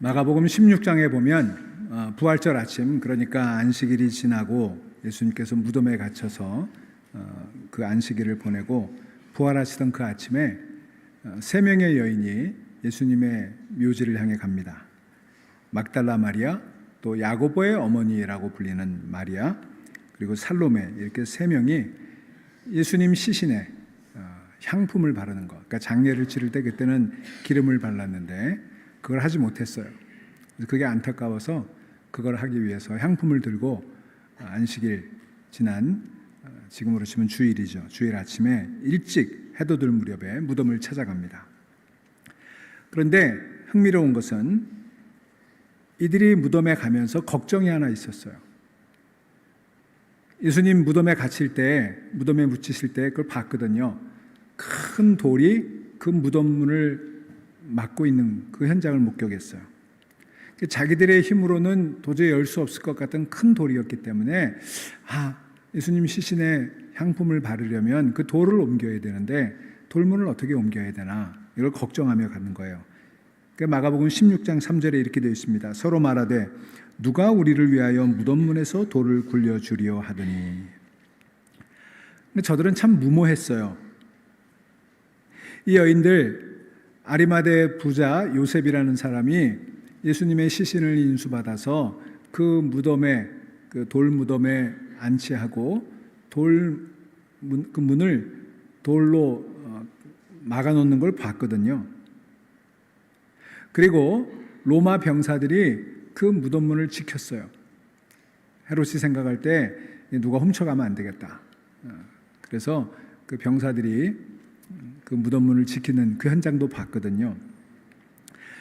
마가복음 16장에 보면 부활절 아침, 그러니까 안식일이 지나고 예수님께서 무덤에 갇혀서 그 안식일을 보내고 부활하시던 그 아침에 세 명의 여인이 예수님의 묘지를 향해 갑니다. 막달라 마리아, 또 야고보의 어머니라고 불리는 마리아, 그리고 살로메, 이렇게 세 명이 예수님 시신에 향품을 바르는 것, 그러니까 장례를 치를 때 그때는 기름을 발랐는데 그걸 하지 못했어요. 그게 안타까워서 그걸 하기 위해서 향품을 들고 안식일 지난 지금으로 치면 주일이죠. 주일 아침에 일찍 해돋을 무렵에 무덤을 찾아갑니다. 그런데 흥미로운 것은 이들이 무덤에 가면서 걱정이 하나 있었어요. 예수님 무덤에 갇힐 때, 무덤에 묻히실 때 그걸 봤거든요. 큰 돌이 그 무덤 문을 막고 있는 그 현장을 목격했어요. 자기들의 힘으로는 도저히 열 수 없을 것 같은 큰 돌이었기 때문에 예수님 시신에 향품을 바르려면 그 돌을 옮겨야 되는데 돌문을 어떻게 옮겨야 되나 이걸 걱정하며 가는 거예요. 마가복음 16장 3절에 이렇게 되어 있습니다. 서로 말하되 누가 우리를 위하여 무덤문에서 돌을 굴려주리요 하더니. 근데 저들은 참 무모했어요. 이 여인들, 아리마대 부자 요셉이라는 사람이 예수님의 시신을 인수받아서 그 무덤에, 그 돌 무덤에 안치하고 그 문을 돌로 막아놓는 걸 봤거든요. 그리고 로마 병사들이 그 무덤 문을 지켰어요. 헤롯이 생각할 때 누가 훔쳐가면 안 되겠다. 그래서 그 병사들이 그 무덤 문을 지키는 그 현장도 봤거든요.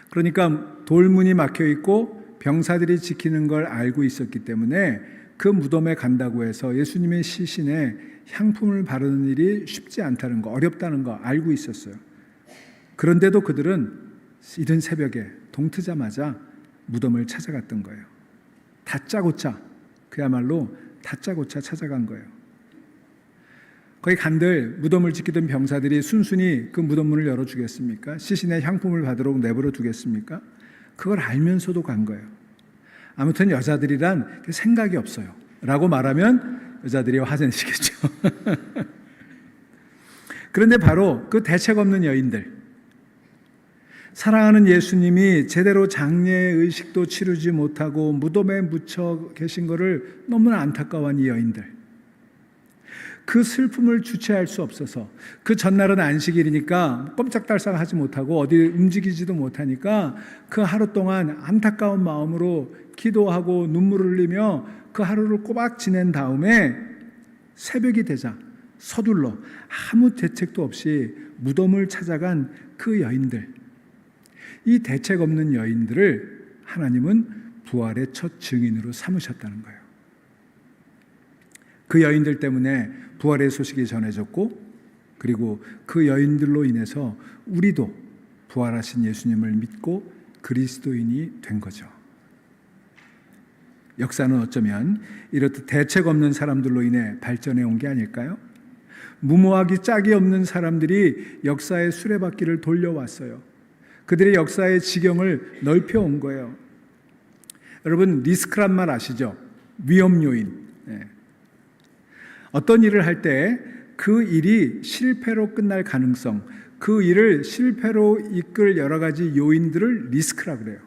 그러니까 돌문이 막혀 있고 병사들이 지키는 걸 알고 있었기 때문에 그 무덤에 간다고 해서 예수님의 시신에 향품을 바르는 일이 쉽지 않다는 거, 어렵다는 거 알고 있었어요. 그런데도 그들은 이른 새벽에 동트자마자 무덤을 찾아갔던 거예요. 다짜고짜, 그야말로 다짜고짜 찾아간 거예요. 거기 간들 무덤을 지키던 병사들이 순순히 그 무덤 문을 열어주겠습니까? 시신에 향품을 받으러 내버려 두겠습니까? 그걸 알면서도 간 거예요. 아무튼 여자들이란 생각이 없어요 라고 말하면 여자들이 화내시겠죠. 그런데 바로 그 대책 없는 여인들, 사랑하는 예수님이 제대로 장례의식도 치르지 못하고 무덤에 묻혀 계신 것을 너무나 안타까워한 이 여인들, 그 슬픔을 주체할 수 없어서, 그 전날은 안식일이니까 꼼짝달싹하지 못하고 어디 움직이지도 못하니까 그 하루 동안 안타까운 마음으로 기도하고 눈물을 흘리며 그 하루를 꼬박 지낸 다음에 새벽이 되자 서둘러 아무 대책도 없이 무덤을 찾아간 그 여인들, 이 대책 없는 여인들을 하나님은 부활의 첫 증인으로 삼으셨다는 거예요. 그 여인들 때문에 부활의 소식이 전해졌고, 그리고 그 여인들로 인해서 우리도 부활하신 예수님을 믿고 그리스도인이 된 거죠. 역사는 어쩌면 이렇듯 대책 없는 사람들로 인해 발전해 온 게 아닐까요? 무모하기 짝이 없는 사람들이 역사의 수레바퀴를 돌려왔어요. 그들의 역사의 지경을 넓혀온 거예요. 여러분, 리스크란 말 아시죠? 위험 요인. 어떤 일을 할 때 그 일이 실패로 끝날 가능성, 그 일을 실패로 이끌 여러 가지 요인들을 리스크라 그래요.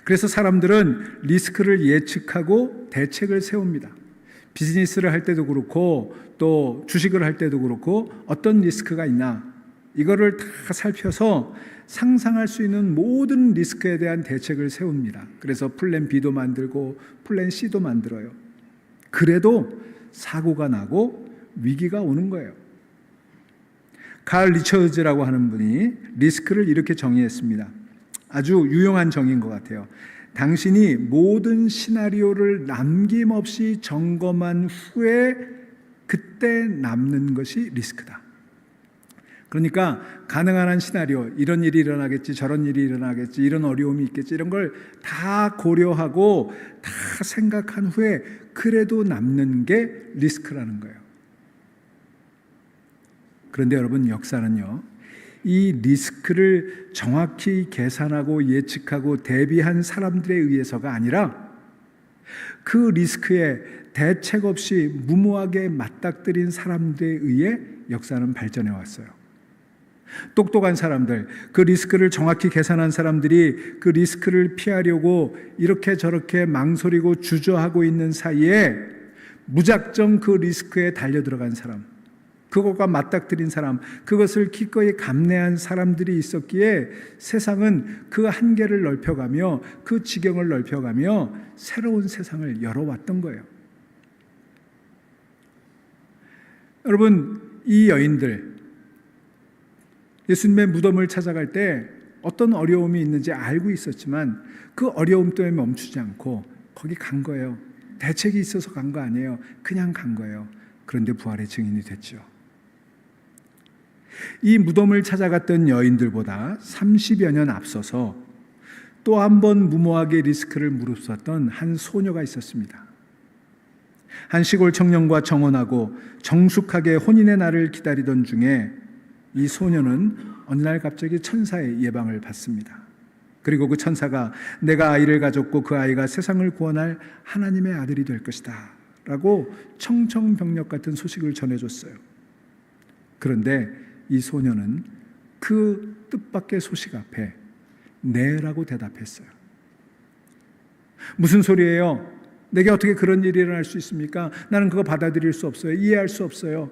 그래서 사람들은 리스크를 예측하고 대책을 세웁니다. 비즈니스를 할 때도 그렇고 또 주식을 할 때도 그렇고 어떤 리스크가 있나, 이거를 다 살펴서 상상할 수 있는 모든 리스크에 대한 대책을 세웁니다. 그래서 플랜 B도 만들고 플랜 C도 만들어요. 그래도 사고가 나고 위기가 오는 거예요. 칼 리처즈라고 하는 분이 리스크를 이렇게 정의했습니다. 아주 유용한 정의인 것 같아요. 당신이 모든 시나리오를 남김없이 점검한 후에 그때 남는 것이 리스크다. 그러니까 가능한 한 시나리오, 이런 일이 일어나겠지, 저런 일이 일어나겠지, 이런 어려움이 있겠지, 이런 걸 다 고려하고 다 생각한 후에 그래도 남는 게 리스크라는 거예요. 그런데 여러분, 역사는요, 이 리스크를 정확히 계산하고 예측하고 대비한 사람들에 의해서가 아니라 그 리스크에 대책 없이 무모하게 맞닥뜨린 사람들에 의해 역사는 발전해 왔어요. 똑똑한 사람들, 그 리스크를 정확히 계산한 사람들이 그 리스크를 피하려고 이렇게 저렇게 망설이고 주저하고 있는 사이에 무작정 그 리스크에 달려들어간 사람, 그것과 맞닥뜨린 사람, 그것을 기꺼이 감내한 사람들이 있었기에 세상은 그 한계를 넓혀가며 그 지경을 넓혀가며 새로운 세상을 열어왔던 거예요. 여러분, 이 여인들 예수님의 무덤을 찾아갈 때 어떤 어려움이 있는지 알고 있었지만 그 어려움 때문에 멈추지 않고 거기 간 거예요. 대책이 있어서 간 거 아니에요. 그냥 간 거예요. 그런데 부활의 증인이 됐죠. 이 무덤을 찾아갔던 여인들보다 30여 년 앞서서 또 한 번 무모하게 리스크를 무릅썼던 한 소녀가 있었습니다. 한 시골 청년과 정혼하고 정숙하게 혼인의 날을 기다리던 중에 이 소녀는 어느 날 갑자기 천사의 예방을 받습니다. 그리고 그 천사가 내가 아이를 가졌고 그 아이가 세상을 구원할 하나님의 아들이 될 것이다 라고 청천벽력 같은 소식을 전해줬어요. 그런데 이 소녀는 그 뜻밖의 소식 앞에 네라고 대답했어요. 무슨 소리예요? 내게 어떻게 그런 일이 일어날 수 있습니까? 나는 그거 받아들일 수 없어요. 이해할 수 없어요.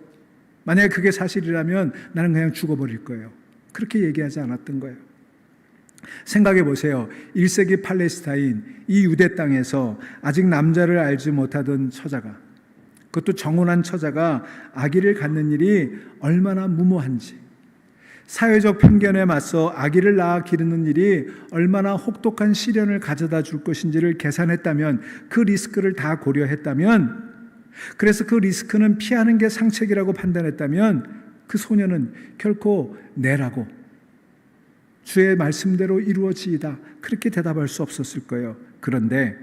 만약에 그게 사실이라면 나는 그냥 죽어버릴 거예요. 그렇게 얘기하지 않았던 거예요. 생각해 보세요. 1세기 팔레스타인 이 유대 땅에서 아직 남자를 알지 못하던 처자가, 그것도 정혼한 처자가 아기를 갖는 일이 얼마나 무모한지, 사회적 편견에 맞서 아기를 낳아 기르는 일이 얼마나 혹독한 시련을 가져다 줄 것인지를 계산했다면, 그 리스크를 다 고려했다면, 그래서 그 리스크는 피하는 게 상책이라고 판단했다면 그 소녀는 결코 내라고 주의 말씀대로 이루어지이다 그렇게 대답할 수 없었을 거예요. 그런데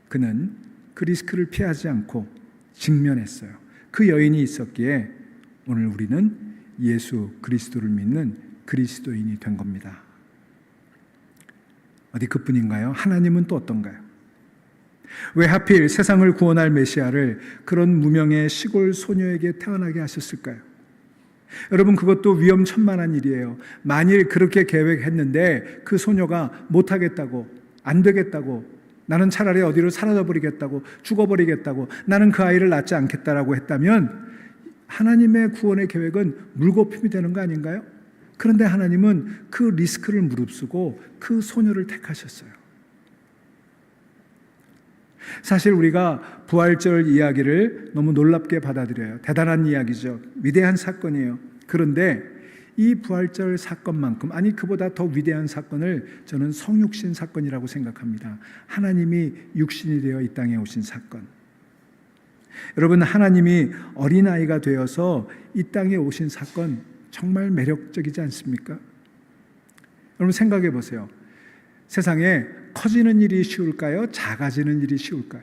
그는 그 리스크를 피하지 않고 직면했어요. 그 여인이 있었기에 오늘 우리는 예수 그리스도를 믿는 그리스도인이 된 겁니다. 어디 그뿐인가요? 하나님은 또 어떤가요? 왜 하필 세상을 구원할 메시아를 그런 무명의 시골 소녀에게 태어나게 하셨을까요? 여러분, 그것도 위험천만한 일이에요. 만일 그렇게 계획했는데 그 소녀가 못하겠다고, 안 되겠다고, 나는 차라리 어디로 사라져버리겠다고, 죽어버리겠다고, 나는 그 아이를 낳지 않겠다라고 했다면 하나님의 구원의 계획은 물거품이 되는 거 아닌가요? 그런데 하나님은 그 리스크를 무릅쓰고 그 소녀를 택하셨어요. 사실 우리가 부활절 이야기를 너무 놀랍게 받아들여요. 대단한 이야기죠. 위대한 사건이에요. 그런데 이 부활절 사건만큼, 아니 그보다 더 위대한 사건을 저는 성육신 사건이라고 생각합니다. 하나님이 육신이 되어 이 땅에 오신 사건. 여러분, 하나님이 어린아이가 되어서 이 땅에 오신 사건 정말 매력적이지 않습니까? 여러분 생각해 보세요. 세상에 커지는 일이 쉬울까요? 작아지는 일이 쉬울까요?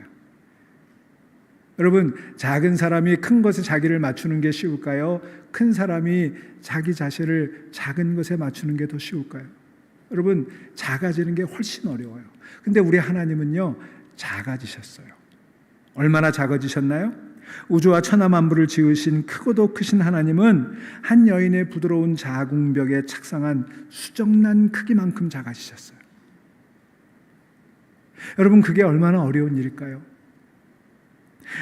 여러분, 작은 사람이 큰 것에 자기를 맞추는 게 쉬울까요? 큰 사람이 자기 자신을 작은 것에 맞추는 게 더 쉬울까요? 여러분, 작아지는 게 훨씬 어려워요. 근데 우리 하나님은요, 작아지셨어요. 얼마나 작아지셨나요? 우주와 천하 만물을 지으신 크고도 크신 하나님은 한 여인의 부드러운 자궁벽에 착상한 수정란 크기만큼 작아지셨어요. 여러분, 그게 얼마나 어려운 일일까요?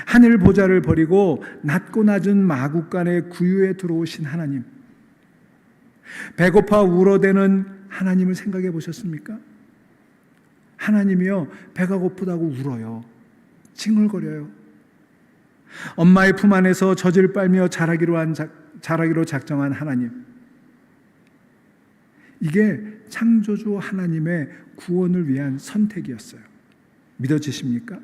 하늘 보좌를 버리고 낮고 낮은 마국간의 구유에 들어오신 하나님, 배고파 울어대는 하나님을 생각해 보셨습니까? 하나님이요, 배가 고프다고 울어요. 칭얼거려요. 엄마의 품 안에서 젖을 빨며 자라기로 작정한 하나님, 이게 창조주 하나님의 구원을 위한 선택이었어요. 믿어지십니까?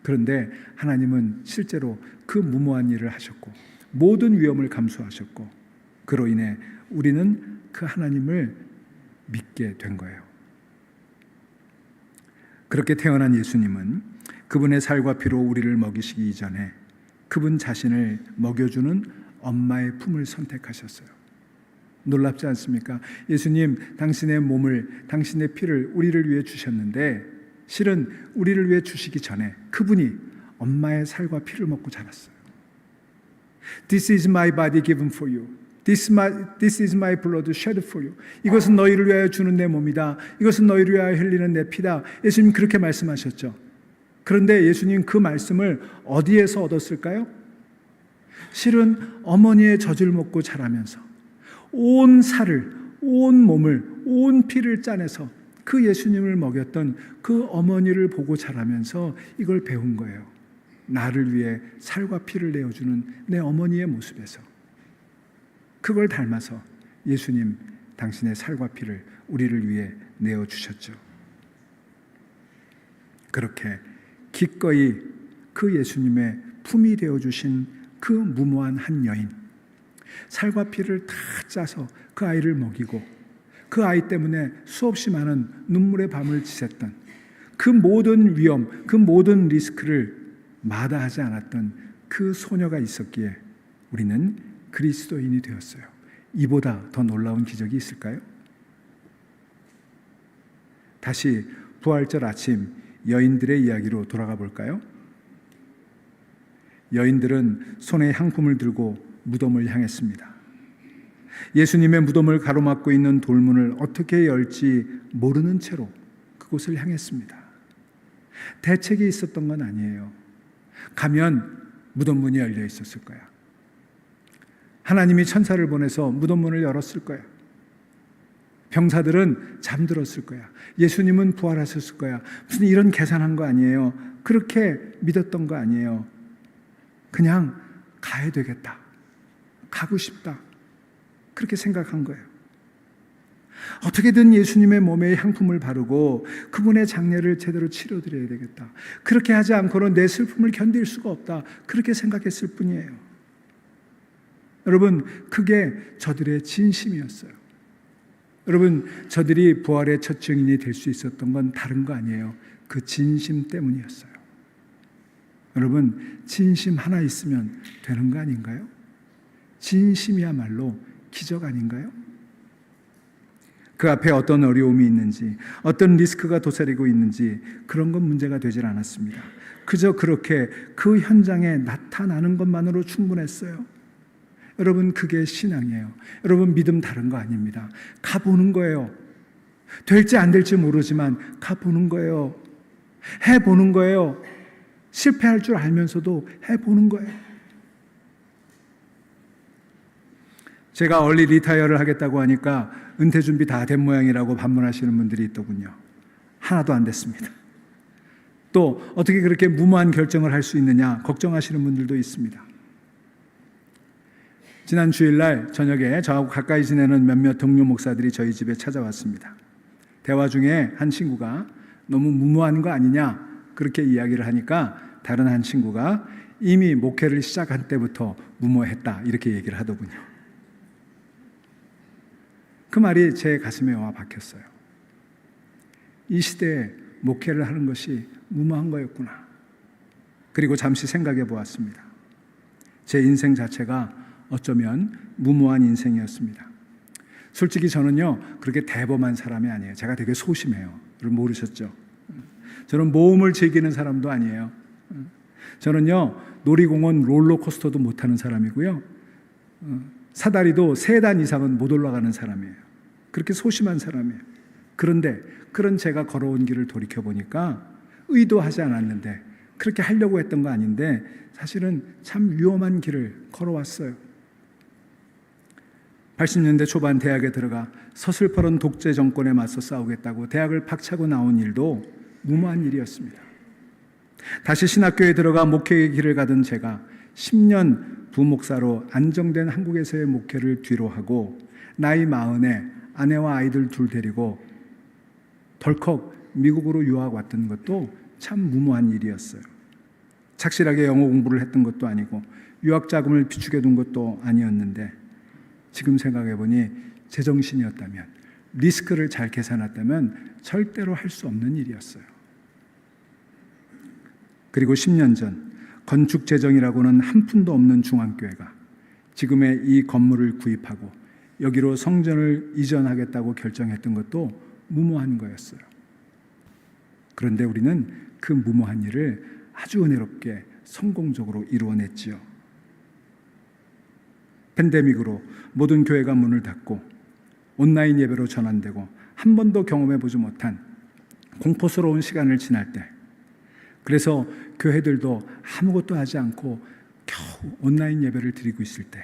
그런데 하나님은 실제로 그 무모한 일을 하셨고 모든 위험을 감수하셨고, 그로 인해 우리는 그 하나님을 믿게 된 거예요. 그렇게 태어난 예수님은 그분의 살과 피로 우리를 먹이시기 이전에 그분 자신을 먹여주는 엄마의 품을 선택하셨어요. 놀랍지 않습니까? 예수님, 당신의 몸을, 당신의 피를 우리를 위해 주셨는데 실은 우리를 위해 주시기 전에 그분이 엄마의 살과 피를 먹고 자랐어요. This is my body given for you. This is my blood shed for you. 이것은 너희를 위하여 주는 내 몸이다. 이것은 너희를 위하여 흘리는 내 피다. 예수님 그렇게 말씀하셨죠. 그런데 예수님 그 말씀을 어디에서 얻었을까요? 실은 어머니의 젖을 먹고 자라면서 온 살을, 온 몸을, 온 피를 짜내서 그 예수님을 먹였던 그 어머니를 보고 자라면서 이걸 배운 거예요. 나를 위해 살과 피를 내어주는 내 어머니의 모습에서. 그걸 닮아서 예수님, 당신의 살과 피를 우리를 위해 내어주셨죠. 그렇게 기꺼이 그 예수님의 품이 되어주신 그 무모한 한 여인, 살과 피를 다 짜서 그 아이를 먹이고 그 아이 때문에 수없이 많은 눈물의 밤을 지샜던 그 모든 위험, 그 모든 리스크를 마다하지 않았던 그 소녀가 있었기에 우리는 그리스도인이 되었어요. 이보다 더 놀라운 기적이 있을까요? 다시 부활절 아침 여인들의 이야기로 돌아가 볼까요? 여인들은 손에 향품을 들고 무덤을 향했습니다. 예수님의 무덤을 가로막고 있는 돌문을 어떻게 열지 모르는 채로 그곳을 향했습니다. 대책이 있었던 건 아니에요. 가면 무덤 문이 열려 있었을 거야. 하나님이 천사를 보내서 무덤 문을 열었을 거야. 병사들은 잠들었을 거야. 예수님은 부활하셨을 거야. 무슨 이런 계산한 거 아니에요. 그렇게 믿었던 거 아니에요. 그냥 가야 되겠다. 가고 싶다. 그렇게 생각한 거예요. 어떻게든 예수님의 몸에 향품을 바르고 그분의 장례를 제대로 치러드려야 되겠다. 그렇게 하지 않고는 내 슬픔을 견딜 수가 없다. 그렇게 생각했을 뿐이에요. 여러분, 그게 저들의 진심이었어요. 여러분, 저들이 부활의 첫 증인이 될 수 있었던 건 다른 거 아니에요. 그 진심 때문이었어요. 여러분, 진심 하나 있으면 되는 거 아닌가요? 진심이야말로 기적 아닌가요? 그 앞에 어떤 어려움이 있는지, 어떤 리스크가 도사리고 있는지 그런 건 문제가 되질 않았습니다. 그저 그렇게 그 현장에 나타나는 것만으로 충분했어요. 여러분, 그게 신앙이에요. 여러분, 믿음 다른 거 아닙니다. 가보는 거예요. 될지 안 될지 모르지만 가보는 거예요. 해보는 거예요. 실패할 줄 알면서도 해보는 거예요. 제가 얼리 리타이어를 하겠다고 하니까 은퇴 준비 다 된 모양이라고 반문하시는 분들이 있더군요. 하나도 안 됐습니다. 또 어떻게 그렇게 무모한 결정을 할 수 있느냐 걱정하시는 분들도 있습니다. 지난 주일날 저녁에 저하고 가까이 지내는 몇몇 동료 목사들이 저희 집에 찾아왔습니다. 대화 중에 한 친구가 너무 무모한 거 아니냐 그렇게 이야기를 하니까 다른 한 친구가 이미 목회를 시작한 때부터 무모했다 이렇게 얘기를 하더군요. 그 말이 제 가슴에 와 박혔어요. 이 시대에 목회를 하는 것이 무모한 거였구나. 그리고 잠시 생각해 보았습니다. 제 인생 자체가 어쩌면 무모한 인생이었습니다. 솔직히 저는요 그렇게 대범한 사람이 아니에요. 제가 되게 소심해요. 여러분 모르셨죠? 저는 모험을 즐기는 사람도 아니에요. 저는요 놀이공원 롤러코스터도 못하는 사람이고요, 사다리도 3단 이상은 못 올라가는 사람이에요. 그렇게 소심한 사람이에요. 그런데 그런 제가 걸어온 길을 돌이켜보니까 의도하지 않았는데, 그렇게 하려고 했던 거 아닌데 사실은 참 위험한 길을 걸어왔어요. 80년대 초반 대학에 들어가 서슬퍼런 독재 정권에 맞서 싸우겠다고 대학을 박차고 나온 일도 무모한 일이었습니다. 다시 신학교에 들어가 목회의 길을 가던 제가 10년 부목사로 안정된 한국에서의 목회를 뒤로 하고 나이 40에 아내와 아이들 둘 데리고 덜컥 미국으로 유학 왔던 것도 참 무모한 일이었어요. 착실하게 영어 공부를 했던 것도 아니고 유학 자금을 비축해 둔 것도 아니었는데 지금 생각해 보니 제정신이었다면, 리스크를 잘 계산했다면 절대로 할 수 없는 일이었어요. 그리고 10년 전 건축 재정이라고는 한 푼도 없는 중앙교회가 지금의 이 건물을 구입하고 여기로 성전을 이전하겠다고 결정했던 것도 무모한 거였어요. 그런데 우리는 그 무모한 일을 아주 은혜롭게 성공적으로 이루어냈지요. 팬데믹으로 모든 교회가 문을 닫고 온라인 예배로 전환되고 한 번도 경험해보지 못한 공포스러운 시간을 지날 때, 그래서 교회들도 아무것도 하지 않고 겨우 온라인 예배를 드리고 있을 때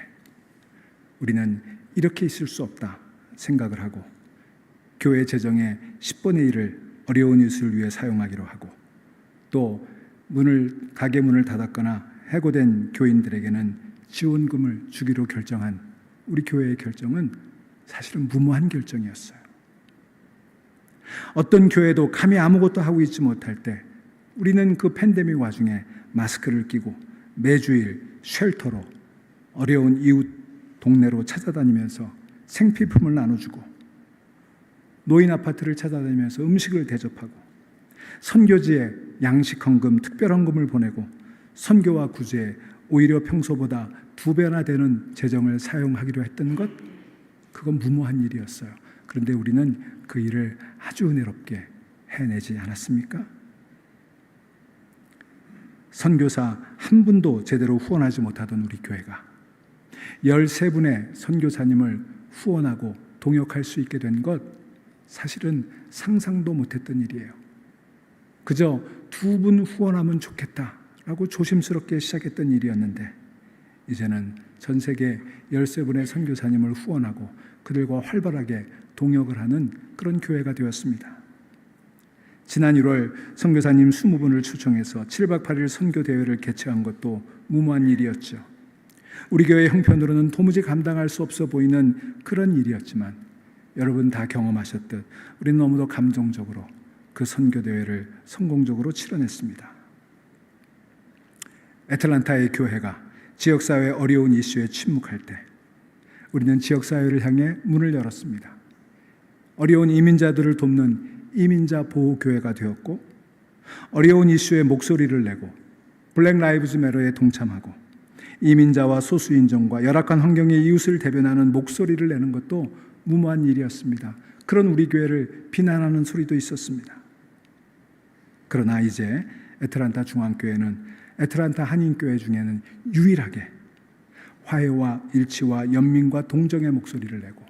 우리는 이렇게 있을 수 없다 생각을 하고 교회 재정의 10분의 1을 어려운 이웃을 위해 사용하기로 하고, 또 가게 문을 닫았거나 해고된 교인들에게는 지원금을 주기로 결정한 우리 교회의 결정은 사실은 무모한 결정이었어요. 어떤 교회도 감히 아무것도 하고 있지 못할 때 우리는 그 팬데믹 와중에 마스크를 끼고 매주일 쉘터로 어려운 이웃 동네로 찾아다니면서 생필품을 나눠주고, 노인 아파트를 찾아다니면서 음식을 대접하고, 선교지에 양식 헌금, 특별 헌금을 보내고, 선교와 구제에 오히려 평소보다 2배나 되는 재정을 사용하기로 했던 것, 그건 무모한 일이었어요. 그런데 우리는 그 일을 아주 은혜롭게 해내지 않았습니까? 선교사 한 분도 제대로 후원하지 못하던 우리 교회가 13분의 선교사님을 후원하고 동역할 수 있게 된 것, 사실은 상상도 못했던 일이에요. 그저 2분 후원하면 좋겠다라고 조심스럽게 시작했던 일이었는데, 이제는 전 세계 13분의 선교사님을 후원하고 그들과 활발하게 동역을 하는 그런 교회가 되었습니다. 지난 1월 선교사님 20분을 초청해서 7박 8일 선교 대회를 개최한 것도 무모한 일이었죠. 우리 교회 형편으로는 도무지 감당할 수 없어 보이는 그런 일이었지만, 여러분 다 경험하셨듯 우리는 너무도 감정적으로 그 선교 대회를 성공적으로 치러냈습니다. 애틀란타의 교회가 지역사회의 어려운 이슈에 침묵할 때 우리는 지역사회를 향해 문을 열었습니다. 어려운 이민자들을 돕는 이민자 보호교회가 되었고, 어려운 이슈에 목소리를 내고 블랙 라이브즈 매터에 동참하고 이민자와 소수인종과 열악한 환경의 이웃을 대변하는 목소리를 내는 것도 무모한 일이었습니다. 그런 우리 교회를 비난하는 소리도 있었습니다. 그러나 이제 애틀란타 중앙교회는 애틀란타 한인교회 중에는 유일하게 화해와 일치와 연민과 동정의 목소리를 내고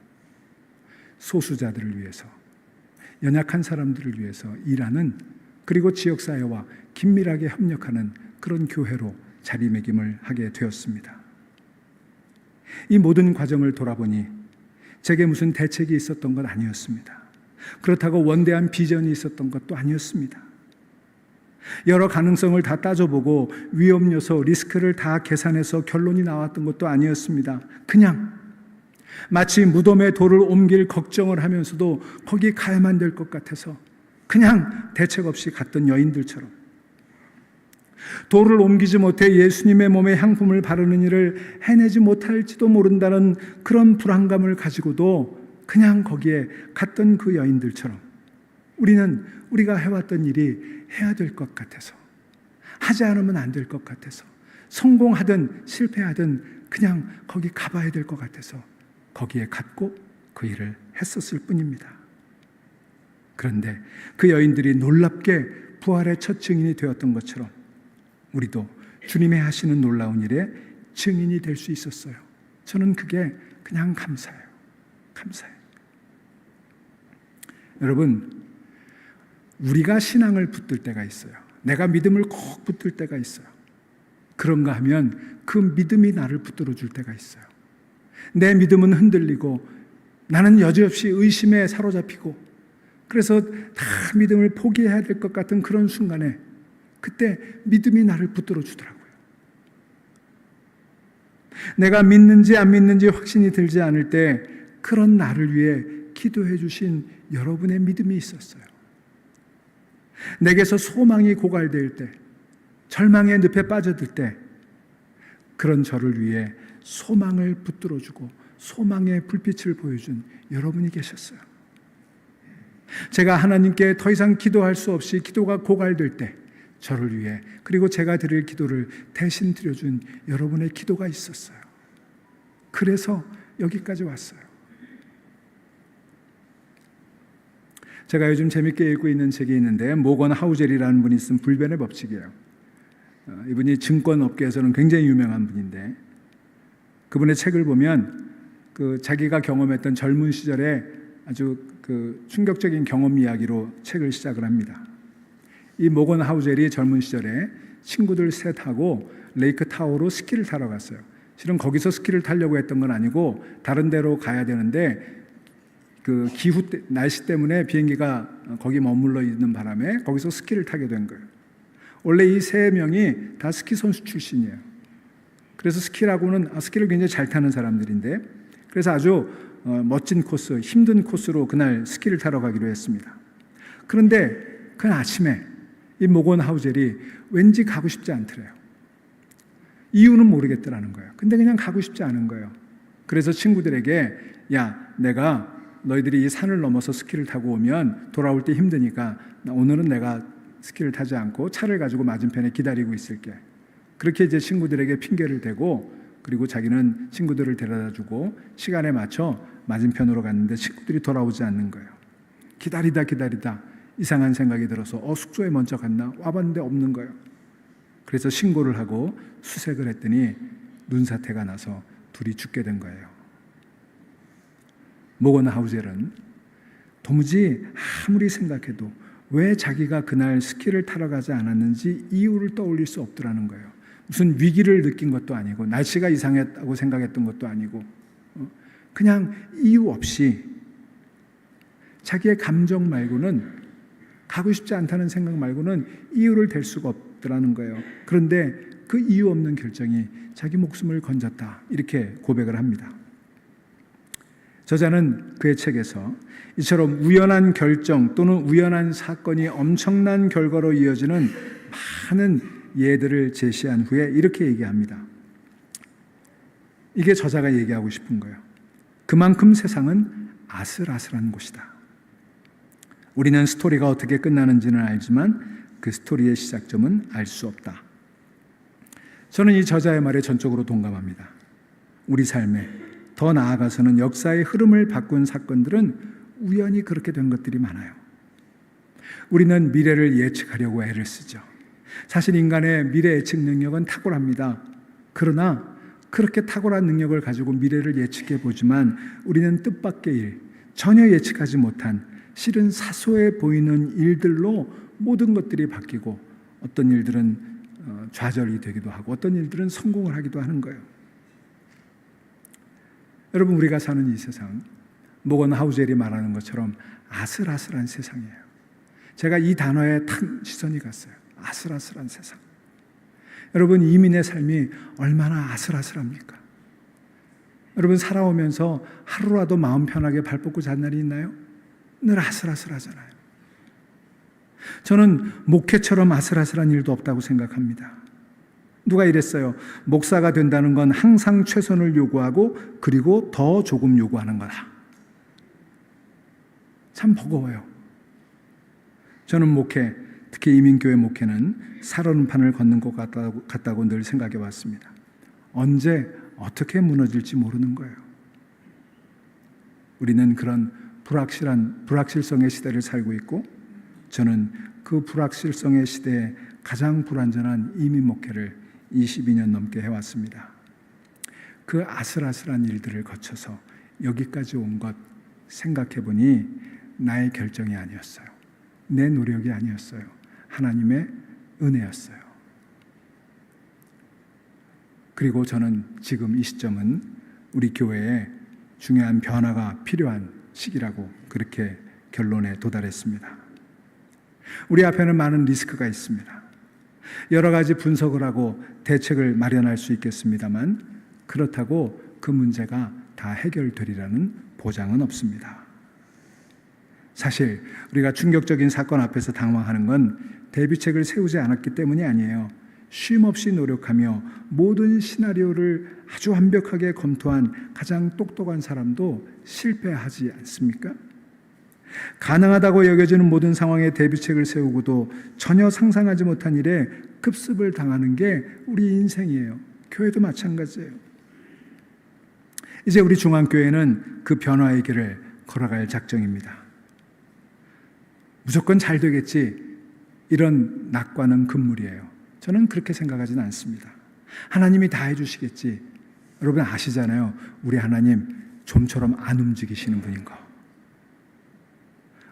소수자들을 위해서, 연약한 사람들을 위해서 일하는, 그리고 지역사회와 긴밀하게 협력하는 그런 교회로 자리매김을 하게 되었습니다. 이 모든 과정을 돌아보니 제게 무슨 대책이 있었던 건 아니었습니다. 그렇다고 원대한 비전이 있었던 것도 아니었습니다. 여러 가능성을 다 따져보고 위험 요소, 리스크를 다 계산해서 결론이 나왔던 것도 아니었습니다. 그냥 마치 무덤에 돌을 옮길 걱정을 하면서도 거기 가야만 될 것 같아서 그냥 대책 없이 갔던 여인들처럼, 돌을 옮기지 못해 예수님의 몸에 향품을 바르는 일을 해내지 못할지도 모른다는 그런 불안감을 가지고도 그냥 거기에 갔던 그 여인들처럼 우리는 우리가 해왔던 일이 해야 될 것 같아서, 하지 않으면 안 될 것 같아서, 성공하든 실패하든 그냥 거기 가봐야 될 것 같아서 거기에 갔고 그 일을 했었을 뿐입니다. 그런데 그 여인들이 놀랍게 부활의 첫 증인이 되었던 것처럼 우리도 주님의 하시는 놀라운 일에 증인이 될 수 있었어요. 저는 그게 그냥 감사해요. 감사해요. 여러분, 우리가 신앙을 붙들 때가 있어요. 내가 믿음을 꼭 붙들 때가 있어요. 그런가 하면 그 믿음이 나를 붙들어 줄 때가 있어요. 내 믿음은 흔들리고 나는 여지없이 의심에 사로잡히고, 그래서 다 믿음을 포기해야 될 것 같은 그런 순간에 그때 믿음이 나를 붙들어 주더라고요. 내가 믿는지 안 믿는지 확신이 들지 않을 때 그런 나를 위해 기도해 주신 여러분의 믿음이 있었어요. 내게서 소망이 고갈될 때, 절망의 늪에 빠져들 때 그런 저를 위해 소망을 붙들어 주고 소망의 불빛을 보여준 여러분이 계셨어요. 제가 하나님께 더 이상 기도할 수 없이 기도가 고갈될 때 저를 위해, 그리고 제가 드릴 기도를 대신 드려준 여러분의 기도가 있었어요. 그래서 여기까지 왔어요. 제가 요즘 재밌게 읽고 있는 책이 있는데 모건 하우젤이라는 분이 쓴 불변의 법칙이에요. 이분이 증권업계에서는 굉장히 유명한 분인데 그분의 책을 보면 자기가 경험했던 젊은 시절에 아주 충격적인 경험 이야기로 책을 시작을 합니다. 이 모건 하우젤이 젊은 시절에 친구들 셋하고 레이크 타호로 스키를 타러 갔어요. 실은 거기서 스키를 타려고 했던 건 아니고 다른 데로 가야 되는데 날씨 때문에 비행기가 거기 머물러 있는 바람에 거기서 스키를 타게 된 거예요. 원래 이 세 명이 다 스키 선수 출신이에요. 그래서 스키를 굉장히 잘 타는 사람들인데 그래서 아주 멋진 코스, 힘든 코스로 그날 스키를 타러 가기로 했습니다. 그런데 그 아침에 이 모건 하우젤이 왠지 가고 싶지 않더래요. 이유는 모르겠더라는 거예요. 근데 그냥 가고 싶지 않은 거예요. 그래서 친구들에게 내가 너희들이 이 산을 넘어서 스키를 타고 오면 돌아올 때 힘드니까 오늘은 내가 스키를 타지 않고 차를 가지고 맞은편에 기다리고 있을게. 그렇게 이제 친구들에게 핑계를 대고 그리고 자기는 친구들을 데려다주고 시간에 맞춰 맞은편으로 갔는데 친구들이 돌아오지 않는 거예요. 기다리다 이상한 생각이 들어서 숙소에 먼저 갔나 와봤는데 없는 거예요. 그래서 신고를 하고 수색을 했더니 눈사태가 나서 둘이 죽게 된 거예요. 모건 하우젤은 도무지 아무리 생각해도 왜 자기가 그날 스키를 타러 가지 않았는지 이유를 떠올릴 수 없더라는 거예요. 무슨 위기를 느낀 것도 아니고 날씨가 이상했다고 생각했던 것도 아니고 그냥 이유 없이 자기의 감정 말고는 가고 싶지 않다는 생각 말고는 이유를 댈 수가 없더라는 거예요. 그런데 그 이유 없는 결정이 자기 목숨을 건졌다 이렇게 고백을 합니다. 저자는 그의 책에서 이처럼 우연한 결정 또는 우연한 사건이 엄청난 결과로 이어지는 많은 예들을 제시한 후에 이렇게 얘기합니다. 이게 저자가 얘기하고 싶은 거예요. 그만큼 세상은 아슬아슬한 곳이다. 우리는 스토리가 어떻게 끝나는지는 알지만 그 스토리의 시작점은 알 수 없다. 저는 이 저자의 말에 전적으로 동감합니다. 우리 삶에 더 나아가서는 역사의 흐름을 바꾼 사건들은 우연히 그렇게 된 것들이 많아요. 우리는 미래를 예측하려고 애를 쓰죠. 사실 인간의 미래 예측 능력은 탁월합니다. 그러나 그렇게 탁월한 능력을 가지고 미래를 예측해 보지만 우리는 뜻밖의 일, 전혀 예측하지 못한 실은 사소해 보이는 일들로 모든 것들이 바뀌고 어떤 일들은 좌절이 되기도 하고 어떤 일들은 성공을 하기도 하는 거예요. 여러분, 우리가 사는 이 세상, 모건 하우젤이 말하는 것처럼 아슬아슬한 세상이에요. 제가 이 단어에 탁 시선이 갔어요. 아슬아슬한 세상. 여러분, 이민의 삶이 얼마나 아슬아슬합니까? 여러분, 살아오면서 하루라도 마음 편하게 발 뻗고 잔 날이 있나요? 늘 아슬아슬하잖아요. 저는 목회처럼 아슬아슬한 일도 없다고 생각합니다. 누가 이랬어요. 목사가 된다는 건 항상 최선을 요구하고 그리고 더 조금 요구하는 거다. 참 버거워요. 저는 목회, 특히 이민교회 목회는 살얼음판을 걷는 것 같다고 늘 생각해 왔습니다. 언제 어떻게 무너질지 모르는 거예요. 우리는 그런 불확실성의 시대를 살고 있고 저는 그 불확실성의 시대에 가장 불완전한 이민 목회를 22년 넘게 해왔습니다. 그 아슬아슬한 일들을 거쳐서 여기까지 온 것 생각해보니 나의 결정이 아니었어요. 내 노력이 아니었어요. 하나님의 은혜였어요. 그리고 저는 지금 이 시점은 우리 교회에 중요한 변화가 필요한 시기라고 그렇게 결론에 도달했습니다. 우리 앞에는 많은 리스크가 있습니다. 여러 가지 분석을 하고 대책을 마련할 수 있겠습니다만 그렇다고 그 문제가 다 해결되리라는 보장은 없습니다. 사실 우리가 충격적인 사건 앞에서 당황하는 건 대비책을 세우지 않았기 때문이 아니에요. 쉼없이 노력하며 모든 시나리오를 아주 완벽하게 검토한 가장 똑똑한 사람도 실패하지 않습니까? 가능하다고 여겨지는 모든 상황에 대비책을 세우고도 전혀 상상하지 못한 일에 급습을 당하는 게 우리 인생이에요. 교회도 마찬가지예요. 이제 우리 중앙교회는 그 변화의 길을 걸어갈 작정입니다. 무조건 잘 되겠지, 이런 낙관은 금물이에요. 저는 그렇게 생각하지는 않습니다. 하나님이 다 해주시겠지. 여러분 아시잖아요. 우리 하나님 좀처럼 안 움직이시는 분인 거.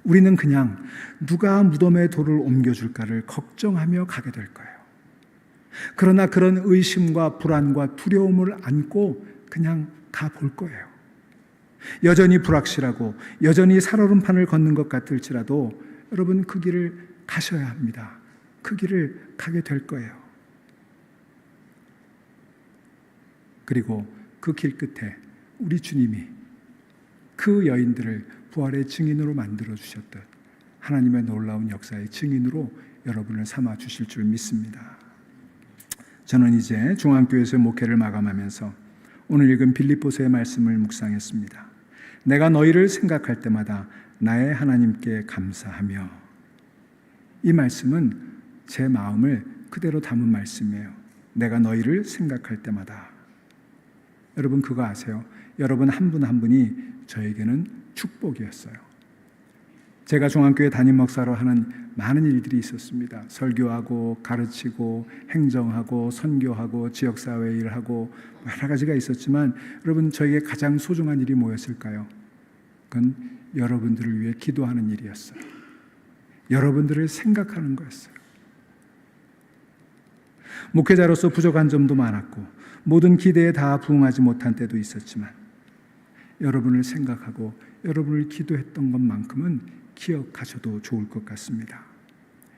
우리는 그냥 누가 무덤에 돌을 옮겨줄까를 걱정하며 가게 될 거예요. 그러나 그런 의심과 불안과 두려움을 안고 그냥 가볼 거예요. 여전히 불확실하고 여전히 살얼음판을 걷는 것 같을지라도 여러분 그 길을 가셔야 합니다. 그 길을 가게 될 거예요. 그리고 그 길 끝에 우리 주님이 그 여인들을 부활의 증인으로 만들어 주셨듯 하나님의 놀라운 역사의 증인으로 여러분을 삼아 주실 줄 믿습니다. 저는 이제 중앙교회에서 목회를 마감하면서 오늘 읽은 빌립보서의 말씀을 묵상했습니다. 내가 너희를 생각할 때마다 나의 하나님께 감사하며. 이 말씀은 제 마음을 그대로 담은 말씀이에요. 내가 너희를 생각할 때마다. 여러분 그거 아세요? 여러분 한 분 한 분이 저에게는 축복이었어요. 제가 중앙교회 담임 목사로 하는 많은 일들이 있었습니다. 설교하고 가르치고 행정하고 선교하고 지역사회 일하고 여러 가지가 있었지만 여러분 저에게 가장 소중한 일이 뭐였을까요? 그건 여러분들을 위해 기도하는 일이었어요. 여러분들을 생각하는 거였어요. 목회자로서 부족한 점도 많았고 모든 기대에 다 부응하지 못한 때도 있었지만 여러분을 생각하고 여러분을 기도했던 것만큼은 기억하셔도 좋을 것 같습니다.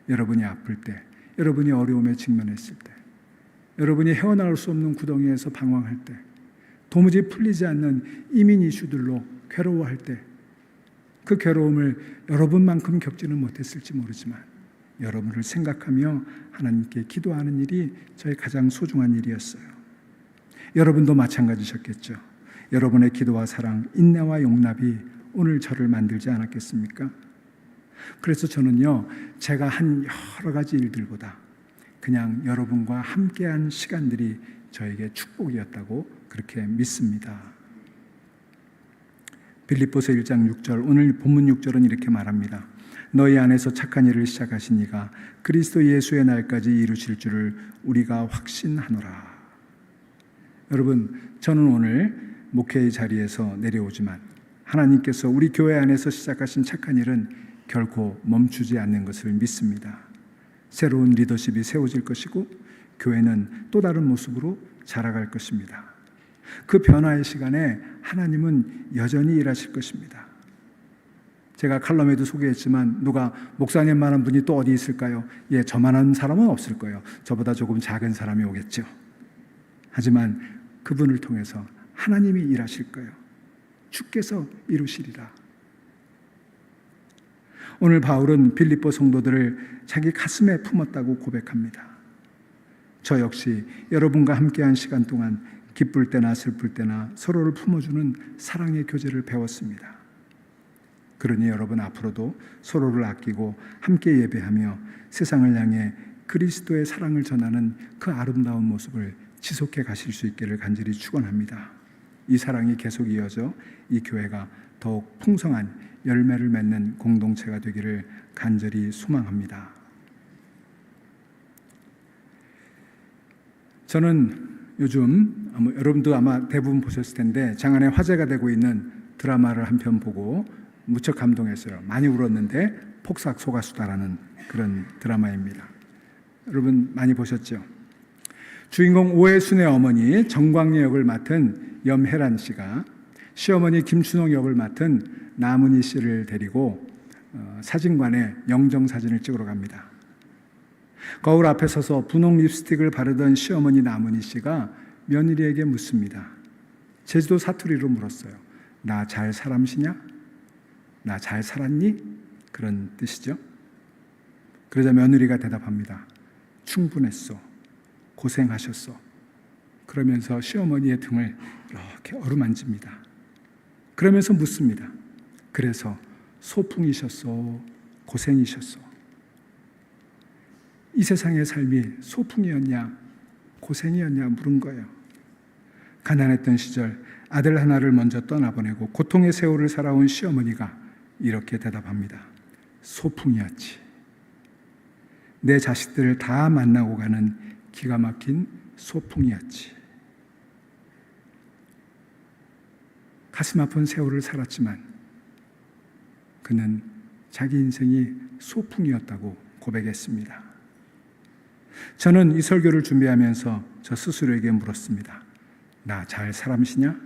여러분이 아플 때, 여러분이 어려움에 직면했을 때, 여러분이 헤어나올 수 없는 구덩이에서 방황할 때, 도무지 풀리지 않는 이민 이슈들로 괴로워할 때, 그 괴로움을 여러분만큼 겪지는 못했을지 모르지만 여러분을 생각하며 하나님께 기도하는 일이 저의 가장 소중한 일이었어요. 여러분도 마찬가지셨겠죠. 여러분의 기도와 사랑, 인내와 용납이 오늘 저를 만들지 않았겠습니까? 그래서 저는요, 제가 한 여러 가지 일들보다 그냥 여러분과 함께한 시간들이 저에게 축복이었다고 그렇게 믿습니다. 빌립보서 1장 6절, 오늘 본문 6절은 이렇게 말합니다. 너희 안에서 착한 일을 시작하신 이가 그리스도 예수의 날까지 이루실 줄을 우리가 확신하노라. 여러분, 저는 오늘 목회의 자리에서 내려오지만 하나님께서 우리 교회 안에서 시작하신 착한 일은 결코 멈추지 않는 것을 믿습니다. 새로운 리더십이 세워질 것이고 교회는 또 다른 모습으로 자라갈 것입니다. 그 변화의 시간에 하나님은 여전히 일하실 것입니다. 제가 칼럼에도 소개했지만 누가 목사님만한 분이 또 어디 있을까요? 예, 저만한 사람은 없을 거예요. 저보다 조금 작은 사람이 오겠죠. 하지만 그분을 통해서 하나님이 일하실 거예요. 주께서 이루시리라. 오늘 바울은 빌립보 성도들을 자기 가슴에 품었다고 고백합니다. 저 역시 여러분과 함께한 시간 동안 기쁠 때나 슬플 때나 서로를 품어주는 사랑의 교제를 배웠습니다. 그러니 여러분 앞으로도 서로를 아끼고 함께 예배하며 세상을 향해 그리스도의 사랑을 전하는 그 아름다운 모습을 지속해 가실 수 있기를 간절히 축원합니다. 이 사랑이 계속 이어져 이 교회가 더욱 풍성한 열매를 맺는 공동체가 되기를 간절히 소망합니다. 저는 요즘 여러분도 아마 대부분 보셨을 텐데 장안에 화제가 되고 있는 드라마를 한 편 보고 무척 감동했어요. 많이 울었는데 폭삭 속았수다라는 그런 드라마입니다. 여러분 많이 보셨죠? 주인공 오해순의 어머니 정광래 역을 맡은 염혜란 씨가 시어머니 김춘옥 역을 맡은 나문희 씨를 데리고 사진관에 영정사진을 찍으러 갑니다. 거울 앞에 서서 분홍 립스틱을 바르던 시어머니 나문희 씨가 며느리에게 묻습니다. 제주도 사투리로 물었어요. 나 잘 사람시냐? 나 잘 살았니? 그런 뜻이죠. 그러자 며느리가 대답합니다. 충분했어. 고생하셨어. 그러면서 시어머니의 등을 이렇게 어루만집니다. 그러면서 묻습니다. 그래서 소풍이셨어? 고생이셨어? 이 세상의 삶이 소풍이었냐? 고생이었냐? 물은 거예요. 가난했던 시절 아들 하나를 먼저 떠나보내고 고통의 세월을 살아온 시어머니가 이렇게 대답합니다. 소풍이었지. 내 자식들을 다 만나고 가는 기가 막힌 소풍이었지. 가슴 아픈 세월을 살았지만 그는 자기 인생이 소풍이었다고 고백했습니다. 저는 이 설교를 준비하면서 저 스스로에게 물었습니다. 나 잘 사람이시냐?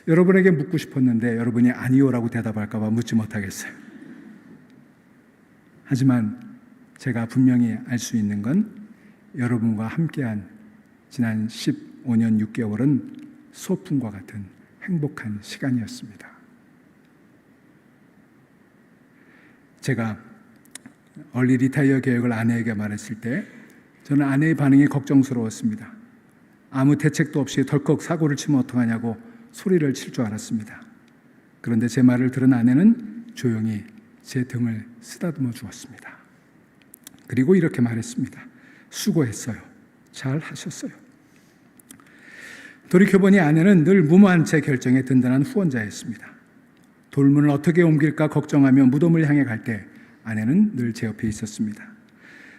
여러분에게 묻고 싶었는데 여러분이 아니요라고 대답할까 봐 묻지 못하겠어요. 하지만 제가 분명히 알 수 있는 건 여러분과 함께한 지난 15년 6개월은 소풍과 같은 행복한 시간이었습니다. 제가 얼리 리타이어 계획을 아내에게 말했을 때 저는 아내의 반응이 걱정스러웠습니다. 아무 대책도 없이 덜컥 사고를 치면 어떡하냐고 소리를 칠 줄 알았습니다. 그런데 제 말을 들은 아내는 조용히 제 등을 쓰다듬어 주었습니다. 그리고 이렇게 말했습니다. 수고했어요. 잘 하셨어요. 돌이켜보니 아내는 늘 무모한 제 결정에 든든한 후원자였습니다. 돌문을 어떻게 옮길까 걱정하며 무덤을 향해 갈 때 아내는 늘 제 옆에 있었습니다.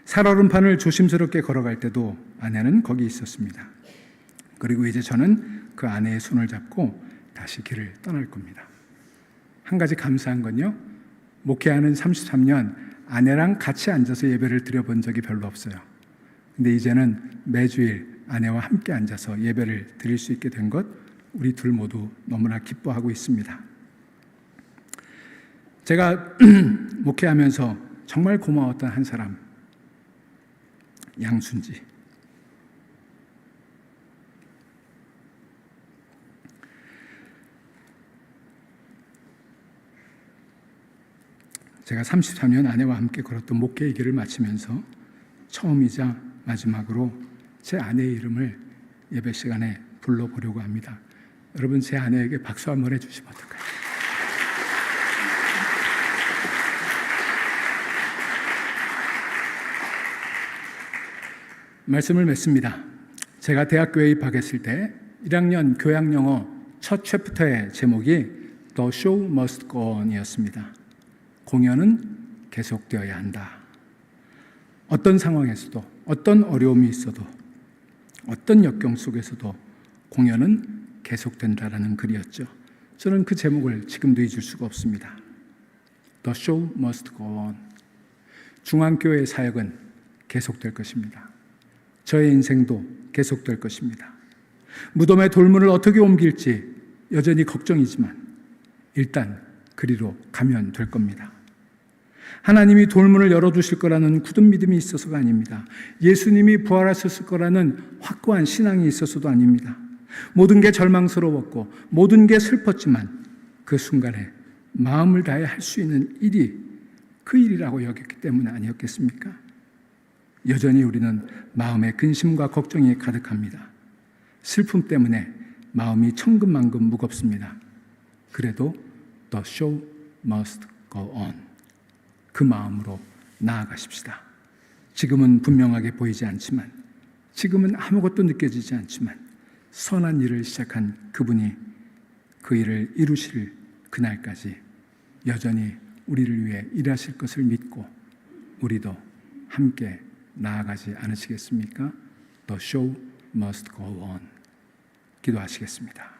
살얼음판을 조심스럽게 걸어갈 때도 아내는 거기 있었습니다. 그리고 이제 저는 그 아내의 손을 잡고 다시 길을 떠날 겁니다. 한 가지 감사한 건요, 목회하는 33년 아내랑 같이 앉아서 예배를 드려본 적이 별로 없어요. 근데 이제는 매주일 아내와 함께 앉아서 예배를 드릴 수 있게 된 것, 우리 둘 모두 너무나 기뻐하고 있습니다. 제가 목회하면서 정말 고마웠던 한 사람, 양순지. 제가 33년 아내와 함께 걸었던 목회의 길을 마치면서 처음이자 마지막으로 제 아내의 이름을 예배 시간에 불러보려고 합니다. 여러분, 제 아내에게 박수 한번 해주시면 어떨까요? 말씀을 맺습니다. 제가 대학교에 입학했을 때 1학년 교양영어 첫 챕터의 제목이 The Show Must Go On 이었습니다. 공연은 계속되어야 한다. 어떤 상황에서도, 어떤 어려움이 있어도, 어떤 역경 속에서도 공연은 계속된다라는 글이었죠. 저는 그 제목을 지금도 잊을 수가 없습니다. The show must go on. 중앙교회의 사역은 계속될 것입니다. 저의 인생도 계속될 것입니다. 무덤의 돌문을 어떻게 옮길지 여전히 걱정이지만 일단 그리로 가면 될 겁니다. 하나님이 돌문을 열어두실 거라는 굳은 믿음이 있어서가 아닙니다. 예수님이 부활하셨을 거라는 확고한 신앙이 있어서도 아닙니다. 모든 게 절망스러웠고 모든 게 슬펐지만 그 순간에 마음을 다해 할 수 있는 일이 그 일이라고 여겼기 때문 아니었겠습니까? 여전히 우리는 마음에 근심과 걱정이 가득합니다. 슬픔 때문에 마음이 천근만근 무겁습니다. 그래도 The show must go on. 그 마음으로 나아가십시다. 지금은 분명하게 보이지 않지만, 지금은 아무것도 느껴지지 않지만 선한 일을 시작한 그분이 그 일을 이루실 그날까지 여전히 우리를 위해 일하실 것을 믿고 우리도 함께 나아가지 않으시겠습니까? The show must go on. 기도하시겠습니다.